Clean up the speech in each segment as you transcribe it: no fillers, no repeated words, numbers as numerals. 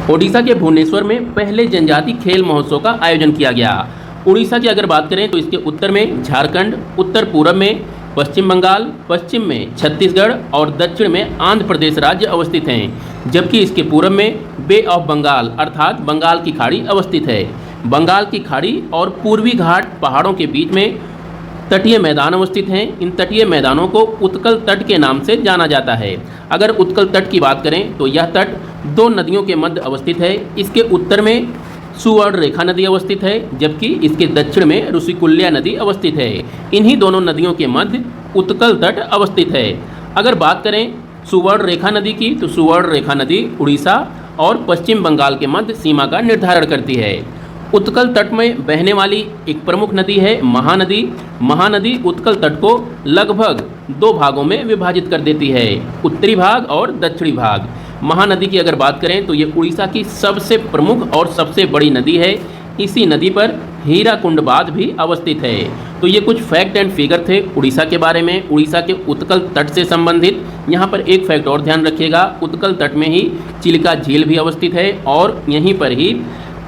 ओडिशा के भुवनेश्वर में पहले जनजाति खेल महोत्सव का आयोजन किया गया। उड़ीसा की अगर बात करें तो इसके उत्तर में झारखंड, उत्तर पूर्व में पश्चिम बंगाल, पश्चिम में छत्तीसगढ़ और दक्षिण में आंध्र प्रदेश राज्य अवस्थित हैं, जबकि इसके पूर्व में बे ऑफ बंगाल अर्थात बंगाल की खाड़ी अवस्थित है। बंगाल की खाड़ी और पूर्वी घाट पहाड़ों के बीच में तटीय मैदान अवस्थित हैं। इन तटीय मैदानों को उत्कल तट के नाम से जाना जाता है। अगर उत्कल तट की बात करें तो यह तट दो नदियों के मध्य अवस्थित है। इसके उत्तर में सुवर्ण रेखा नदी अवस्थित है, जबकि इसके दक्षिण में ऋषिकुल्या नदी अवस्थित है। इन्हीं दोनों नदियों के मध्य उत्कल तट अवस्थित है। अगर बात करें सुवर्ण रेखा नदी की तो सुवर्ण रेखा नदी उड़ीसा और पश्चिम बंगाल के मध्य सीमा का निर्धारण करती है। उत्कल तट में बहने वाली एक प्रमुख नदी है महानदी। महानदी उत्कल तट को लगभग दो भागों में विभाजित कर देती है, उत्तरी भाग और दक्षिणी भाग। महानदी की अगर बात करें तो ये उड़ीसा की सबसे प्रमुख और सबसे बड़ी नदी है। इसी नदी पर हीराकुंड बांध भी अवस्थित है। तो ये कुछ फैक्ट एंड फिगर थे उड़ीसा के बारे में, उड़ीसा के उत्कल तट से संबंधित। यहाँ पर एक फैक्ट और ध्यान रखिएगा, उत्कल तट में ही चिलिका झील भी अवस्थित है और यहीं पर ही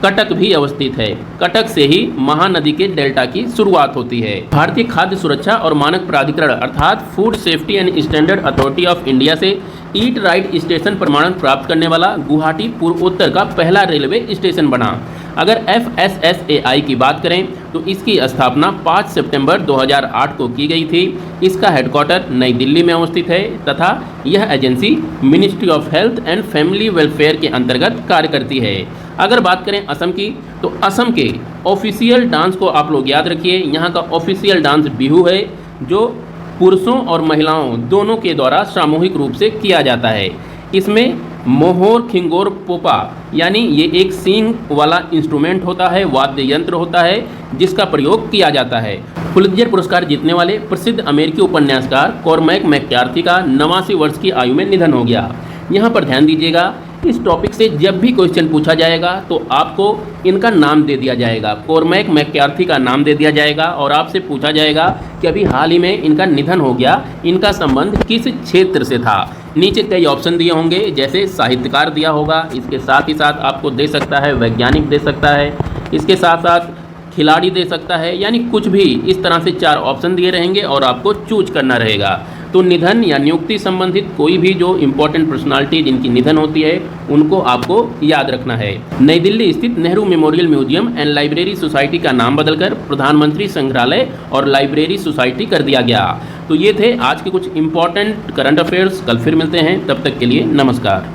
कटक भी अवस्थित है। कटक से ही महानदी के डेल्टा की शुरुआत होती है। भारतीय खाद्य सुरक्षा और मानक प्राधिकरण अर्थात food safety and standard authority of India से ईट राइट स्टेशन प्रमाणन प्राप्त करने वाला गुवाहाटी पूर्वोत्तर का पहला रेलवे स्टेशन बना। अगर FSSAI की बात करें तो इसकी स्थापना 5 सितंबर 2008 को की गई थी। इसका हेडक्वार्टर नई दिल्ली में अवस्थित है तथा यह agency ministry of health and family welfare के अंतर्गत कार्य करती है। अगर बात करें असम की तो असम के ऑफिशियल डांस को आप लोग याद रखिए। यहाँ का ऑफिशियल डांस बिहू है, जो पुरुषों और महिलाओं दोनों के द्वारा सामूहिक रूप से किया जाता है। इसमें मोहोर खिंगोर पोपा यानी ये एक सींग वाला इंस्ट्रूमेंट होता है, वाद्य यंत्र होता है, जिसका प्रयोग किया जाता है। पुलित्जर पुरस्कार जीतने वाले प्रसिद्ध अमेरिकी उपन्यासकार कॉर्मैक मैककार्थी का 89 वर्ष की आयु में निधन हो गया। यहाँ पर ध्यान दीजिएगा, इस टॉपिक से जब भी क्वेश्चन पूछा जाएगा तो आपको इनका नाम दे दिया जाएगा, कॉर्मैक मैककार्थी का नाम दे दिया जाएगा और आपसे पूछा जाएगा कि अभी हाल ही में इनका निधन हो गया, इनका संबंध किस क्षेत्र से था। नीचे कई ऑप्शन दिए होंगे, जैसे साहित्यकार दिया होगा, इसके साथ ही साथ आपको दे सकता है वैज्ञानिक दे सकता है, इसके साथ साथ खिलाड़ी दे सकता है, यानी कुछ भी इस तरह से 4 ऑप्शन दिए रहेंगे और आपको चूज करना रहेगा। तो निधन या नियुक्ति संबंधित कोई भी जो इम्पोर्टेंट पर्सनालिटी जिनकी निधन होती है उनको आपको याद रखना है। नई दिल्ली स्थित Nehru memorial museum and library society का नाम बदलकर प्रधानमंत्री संग्रहालय और लाइब्रेरी सोसाइटी कर दिया गया। तो ये थे आज के कुछ इम्पोर्टेंट करंट अफेयर्स। कल फिर मिलते हैं, तब तक के लिए नमस्कार।